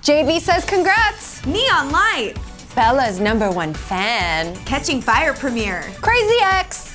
JB says congrats. Neon Lights. Bella's #1 fan. Catching Fire premiere. Crazy X.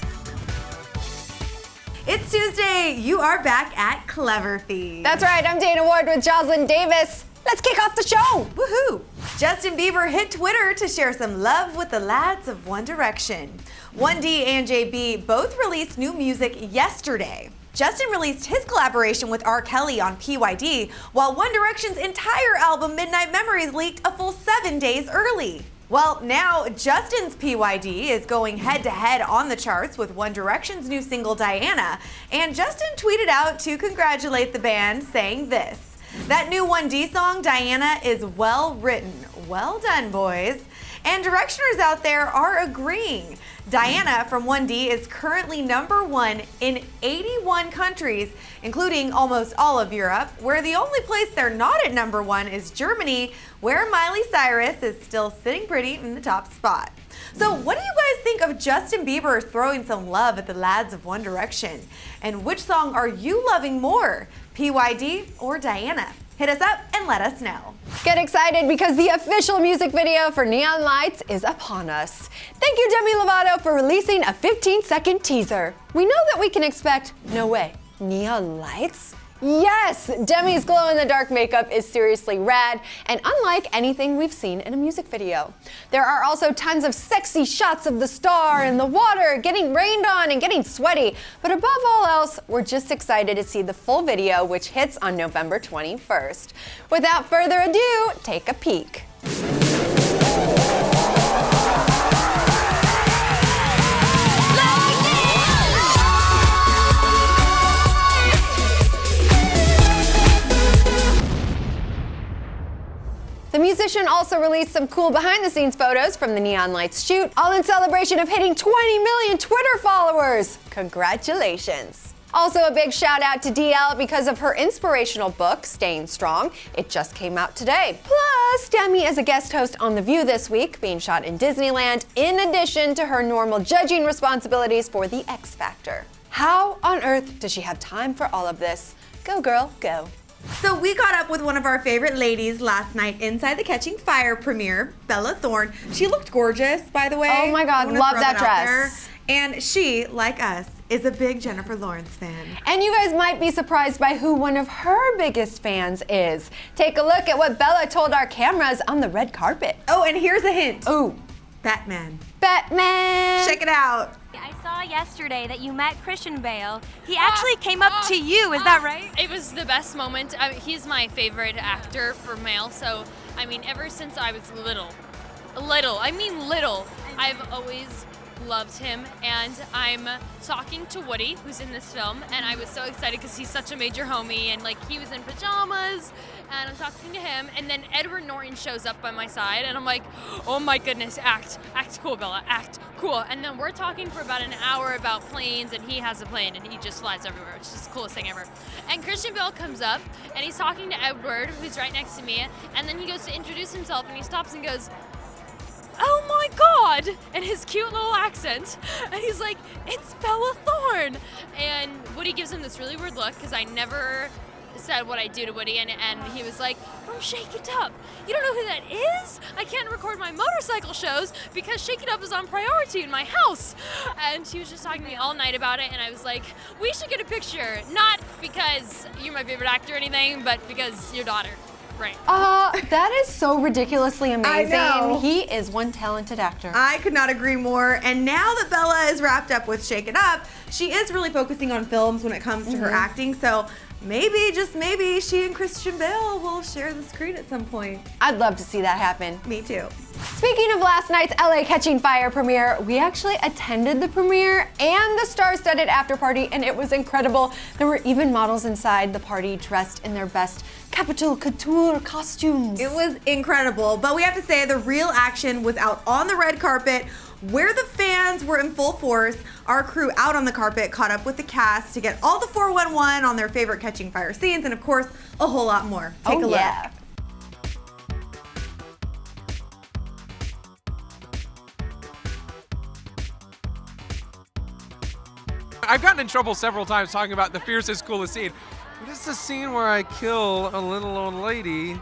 It's Tuesday. You are back at Clevver Feed. That's right, I'm Dana Ward with Jocelyn Davis. Let's kick off the show. Woohoo! Justin Bieber hit Twitter to share some love with the lads of One Direction. 1D and JB both released new music yesterday. Justin released his collaboration with R. Kelly on PYD, while One Direction's entire album Midnight Memories leaked a full 7 days early. Well, now Justin's PYD is going head-to-head on the charts with One Direction's new single Diana, and Justin tweeted out to congratulate the band, saying this: "That new 1D song, Diana, is well written. Well done, boys." And Directioners out there are agreeing. Diana from 1D is currently #1 in 81 countries, including almost all of Europe, where the only place they're not at #1 is Germany, where Miley Cyrus is still sitting pretty in the top spot. So what do you guys think of Justin Bieber throwing some love at the lads of One Direction? And which song are you loving more, PYD or Diana? Hit us up and let us know. Get excited because the official music video for Neon Lights is upon us. Thank you, Demi Lovato, for releasing a 15-second teaser. We know that we can expect, no way, neon lights? Yes, Demi's glow-in-the-dark makeup is seriously rad and unlike anything we've seen in a music video. There are also tons of sexy shots of the star in the water, getting rained on and getting sweaty. But above all else, we're just excited to see the full video, which hits on November 21st. Without further ado, take a peek. The musician also released some cool behind-the-scenes photos from the Neon Lights shoot, all in celebration of hitting 20 million Twitter followers. Congratulations. Also a big shout out to DL because of her inspirational book, Staying Strong. It just came out today. Plus, Demi is a guest host on The View this week, being shot in Disneyland, in addition to her normal judging responsibilities for The X Factor. How on earth does she have time for all of this? Go girl, go. So we caught up with one of our favorite ladies last night inside the Catching Fire premiere, Bella Thorne. She looked gorgeous, by the way. Oh my God, love that dress. And she, like us, is a big Jennifer Lawrence fan. And you guys might be surprised by who one of her biggest fans is. Take a look at what Bella told our cameras on the red carpet. Oh, and here's a hint. Ooh. Batman. Batman! Check it out. I saw yesterday that you met Christian Bale. He actually came up to you, is that right? It was the best moment. He's my favorite actor for male, so I mean, ever since I was little, I've always loved him, and I'm talking to Woody, who's in this film, and I was so excited because he's such a major homie, and like he was in pajamas, and I'm talking to him, and then Edward Norton shows up by my side, and I'm like, oh my goodness, act cool, Bella, act cool. And then we're talking for about an hour about planes, and he has a plane, and he just flies everywhere. It's just the coolest thing ever. And Christian Bale comes up, and he's talking to Edward, who's right next to me, and then he goes to introduce himself, and he stops and goes, oh my God, and his cute little accent, and he's like, it's Bella Thorne. And Woody gives him this really weird look, because I never said what I do to Woody, and he was like, from Shake It Up. You don't know who that is? I can't record my motorcycle shows because Shake It Up is on priority in my house. And he was just talking to me all night about it, and I was like, we should get a picture, not because you're my favorite actor or anything, but because your daughter. Right. That is so ridiculously amazing. I know. He is one talented actor. I could not agree more. And now that Bella is wrapped up with Shake It Up, she is really focusing on films when it comes to her acting. So maybe, just maybe, she and Christian Bale will share the screen at some point. I'd love to see that happen. Me too. Speaking of last night's LA Catching Fire premiere, we actually attended the premiere and the star-studded after party, and it was incredible. There were even models inside the party dressed in their best Capital Couture costumes. It was incredible, but we have to say the real action was out on the red carpet where the fans were in full force. Our crew out on the carpet caught up with the cast to get all the 411 on their favorite Catching Fire scenes, and of course, a whole lot more. Take a look. Yeah. I've gotten in trouble several times talking about the fiercest, coolest scene. But it's the scene where I kill a little old lady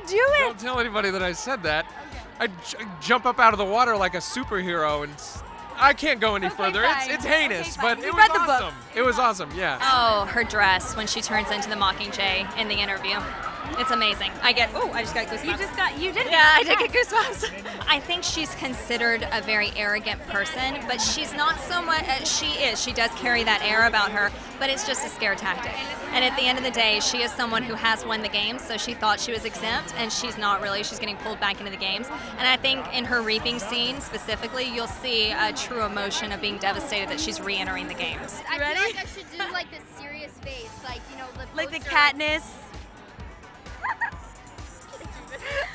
do it. Don't tell anybody that I said that. I jump up out of the water like a superhero, and I can't go any further. fine. It's heinous, Okay, but fine. it We was read the book. awesome. It was awesome, yeah. Oh, her dress when she turns into the Mockingjay in the interview. It's amazing. I just got goosebumps. You did? Yeah, I did get goosebumps. I think she's considered a very arrogant person, but she's not so much, she is. She does carry that air about her, but it's just a scare tactic. And at the end of the day, she is someone who has won the games, so she thought she was exempt, and she's not really. She's getting pulled back into the games. And I think in her reaping scene specifically, you'll see a true emotion of being devastated that she's re-entering the games. I feel like I should do like this serious face, like, you know, Like the poster, Katniss.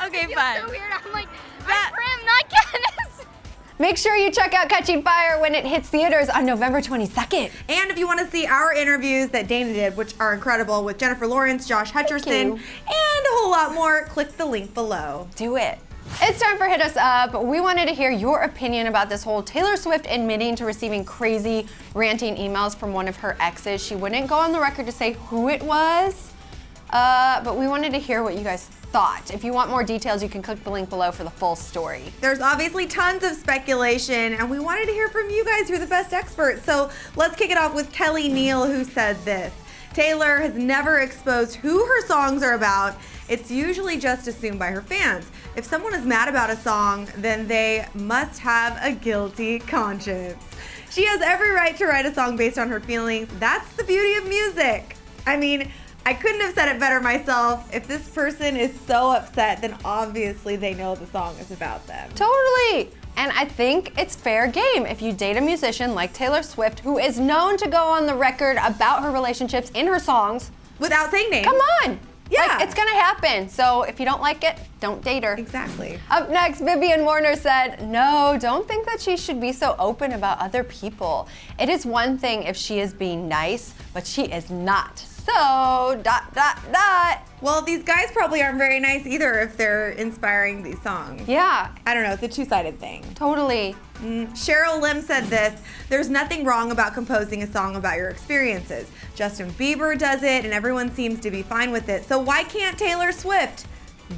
Okay, It's fine. so weird. I'm like, That- I'm Prim, not Katniss. Make sure you check out Catching Fire when it hits theaters on November 22nd. And if you want to see our interviews that Dana did, which are incredible, with Jennifer Lawrence, Josh Hutcherson, you. and a whole lot more, click the link below. Do it. It's time for Hit Us Up. We wanted to hear your opinion about this whole Taylor Swift admitting to receiving crazy ranting emails from one of her exes. She wouldn't go on the record to say who it was, but we wanted to hear what you guys thought. If you want more details, you can click the link below for the full story. There's obviously tons of speculation, and we wanted to hear from you guys who are the best experts. So let's kick it off with Kelly Neal, who said this. Taylor has never exposed who her songs are about. It's usually just assumed by her fans. If someone is mad about a song, then they must have a guilty conscience. She has every right to write a song based on her feelings. That's the beauty of music. I mean, I couldn't have said it better myself. If this person is so upset, then obviously they know the song is about them. Totally. And I think it's fair game if you date a musician like Taylor Swift, who is known to go on the record about her relationships in her songs. Without saying names. Come on. Yeah. Like, it's gonna happen. So if you don't like it, don't date her. Exactly. Up next, Vivian Warner said, no, don't think that she should be so open about other people. It is one thing if she is being nice, but she is not. So, ... Well, these guys probably aren't very nice either if they're inspiring these songs. Yeah, I don't know, it's a two-sided thing. totally. Cheryl Lim said this, there's nothing wrong about composing a song about your experiences. Justin Bieber does it and everyone seems to be fine with it. So why can't Taylor Swift?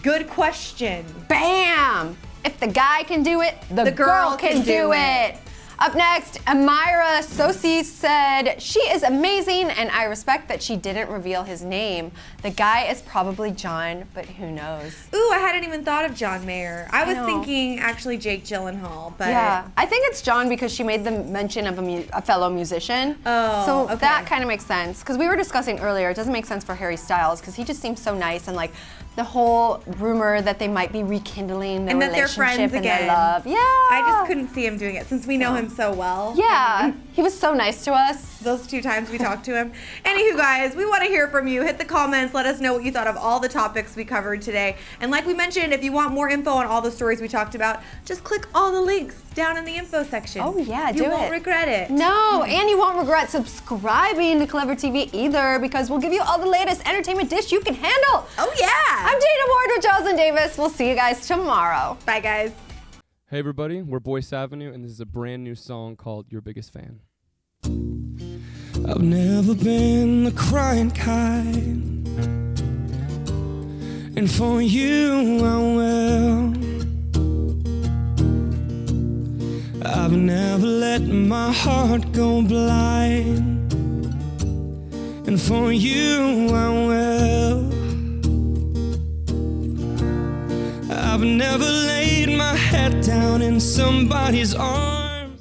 Good question. Bam! If the guy can do it, the girl can do it. Up next, Amira Sosi said, she is amazing and I respect that she didn't reveal his name. The guy is probably John, but who knows? Ooh, I hadn't even thought of John Mayer. I was know. thinking actually Jake Gyllenhaal, but Yeah, I think it's John because she made the mention of a fellow musician. Oh, so okay. that kind of makes sense. Because we were discussing earlier, it doesn't make sense for Harry Styles because he just seems so nice and like the whole rumor that they might be rekindling their and that they're relationship friends and again. their love. Yeah. I just couldn't see him doing it since we know him so well. Yeah, he was so nice to us. Those 2 times we talked to him. Anywho, guys, we want to hear from you. Hit the comments. Let us know what you thought of all the topics we covered today. And like we mentioned, if you want more info on all the stories we talked about, just click all the links down in the info section. Oh, yeah, do You won't it. regret it. No, and you won't regret subscribing to Clevver TV either because we'll give you all the latest entertainment dish you can handle. Oh, yeah. I'm Dana Ward with Jocelyn Davis. We'll see you guys tomorrow. Bye, guys. Hey everybody, we're Boyce Avenue, and this is a brand new song called Your Biggest Fan. I've never been the crying kind, and for you I will. I've never let my heart go blind, and for you I will. I've never laid my head down in somebody's arms.